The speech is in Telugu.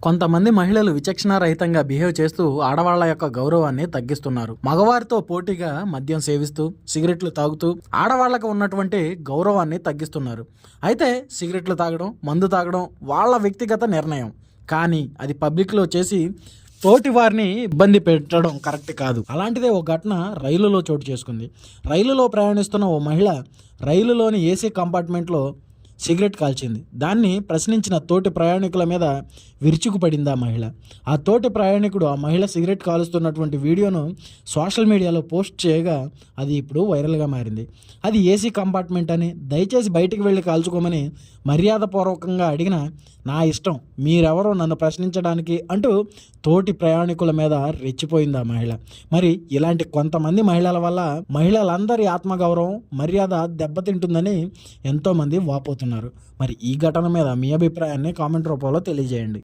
కొంతమంది మహిళలు విచక్షణారహితంగా బిహేవ్ చేస్తూ ఆడవాళ్ల యొక్క గౌరవాన్ని తగ్గిస్తున్నారు. మగవారితో పోటీగా మద్యం సేవిస్తూ సిగరెట్లు తాగుతూ ఆడవాళ్లకు ఉన్నటువంటి గౌరవాన్ని తగ్గిస్తున్నారు. అయితే సిగరెట్లు తాగడం, మందు తాగడం వాళ్ళ వ్యక్తిగత నిర్ణయం, కానీ అది పబ్లిక్లో చేసి తోటి వారిని ఇబ్బంది పెట్టడం కరెక్ట్ కాదు. అలాంటిదే ఓ ఘటన రైలులో చోటు చేసుకుంది. రైలులో ప్రయాణిస్తున్న ఓ మహిళ రైలులోని ఏసీ కంపార్ట్మెంట్లో సిగరెట్ కాల్చింది. దాన్ని ప్రశ్నించిన తోటి ప్రయాణికుల మీద విరుచుకుపడింది ఆ మహిళ. ఆ తోటి ప్రయాణికుడు ఆ మహిళ సిగరెట్ కాలుస్తున్నటువంటి వీడియోను సోషల్ మీడియాలో పోస్ట్ చేయగా అది ఇప్పుడు వైరల్గా మారింది. అది ఏసీ కంపార్ట్మెంట్ అని, దయచేసి బయటికి వెళ్ళి కాల్చుకోమని మర్యాదపూర్వకంగా అడిగిన నా ఇష్టం, మీరెవరో నన్ను ప్రశ్నించడానికి అంటూ తోటి ప్రయాణికుల మీద రెచ్చిపోయింది ఆ మహిళ. మరి ఇలాంటి కొంతమంది మహిళల వల్ల మహిళలందరి ఆత్మగౌరవం, మర్యాద దెబ్బతింటుందని ఎంతోమంది వాపోతున్నారు. మరి ఈ ఘటన మీద మీ అభిప్రాయాన్ని కామెంట్ రూపంలో తెలియజేయండి.